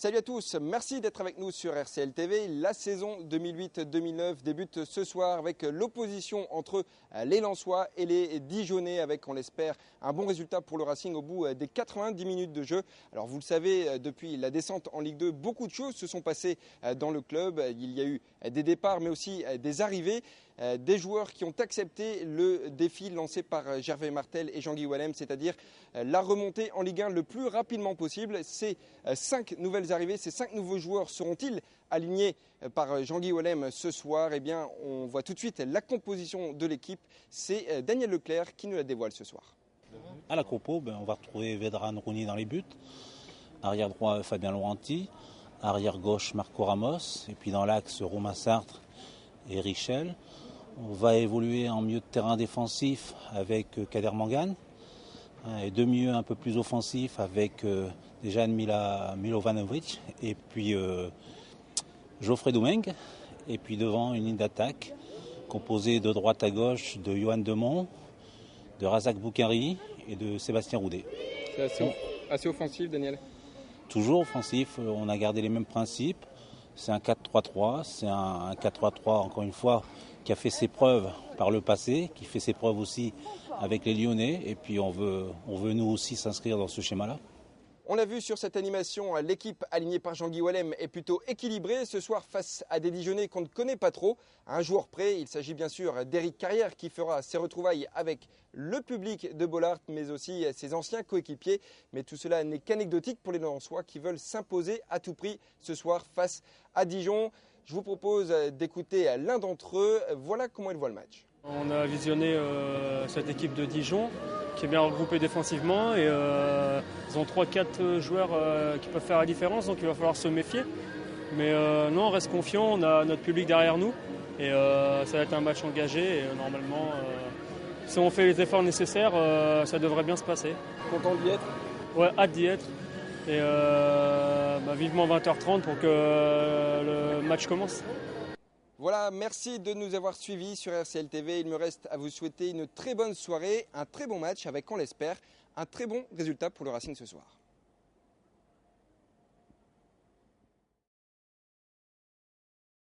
Salut à tous, merci d'être avec nous sur RCL TV. La saison 2008-2009 débute ce soir avec l'opposition entre les Lensois et les Dijonais avec, on l'espère, un bon résultat pour le Racing au bout des 90 minutes de jeu. Alors vous le savez, depuis la descente en Ligue 2, beaucoup de choses se sont passées dans le club. Il y a eu des départs mais aussi des arrivées. Des joueurs qui ont accepté le défi lancé par Gervais Martel et Jean-Guy Wallem, c'est-à-dire la remontée en Ligue 1 le plus rapidement possible. Ces 5 nouvelles arrivées, ces 5 nouveaux joueurs seront-ils alignés par Jean-Guy Wallem ce soir? Eh bien, on voit tout de suite la composition de l'équipe. C'est Daniel Leclerc qui nous la dévoile ce soir. À la compo, on va retrouver Vedran Rouni dans les buts, arrière droit Fabien Laurenti, arrière gauche Marco Ramos, et puis dans l'axe Romain Sartre et Richel. On va évoluer en milieu de terrain défensif avec Kader Mangane et deux milieux un peu plus offensifs avec déjà Milovanovic et puis Geoffrey Doumeng. Et puis devant une ligne d'attaque composée de droite à gauche de Johan Demont, de Razak Boukari et de Sébastien Roudet. C'est assez offensif, Daniel? Toujours offensif, on a gardé les mêmes principes. C'est un 4-3-3, c'est un 4-3-3 encore une fois qui a fait ses preuves par le passé, qui fait ses preuves aussi avec les Lyonnais, et puis on veut nous aussi s'inscrire dans ce schéma-là. On l'a vu sur cette animation, l'équipe alignée par Jean-Guy Wallem est plutôt équilibrée ce soir face à des Dijonais qu'on ne connaît pas trop. À un joueur près, il s'agit bien sûr d'Éric Carrière qui fera ses retrouvailles avec le public de Bollaert, mais aussi ses anciens coéquipiers. Mais tout cela n'est qu'anecdotique pour les Lensois qui veulent s'imposer à tout prix ce soir face à Dijon. Je vous propose d'écouter l'un d'entre eux. Voilà comment ils voient le match. On a visionné cette équipe de Dijon qui est bien regroupée défensivement et ils ont 3-4 joueurs qui peuvent faire la différence, donc il va falloir se méfier. Mais non, on reste confiant, on a notre public derrière nous et ça va être un match engagé et normalement, si on fait les efforts nécessaires, ça devrait bien se passer. Content d'y être? Ouais, hâte d'y être et vivement 20h30 pour que le match commence. Voilà, merci de nous avoir suivis sur RCL TV. Il me reste à vous souhaiter une très bonne soirée, un très bon match avec, on l'espère, un très bon résultat pour le Racing ce soir.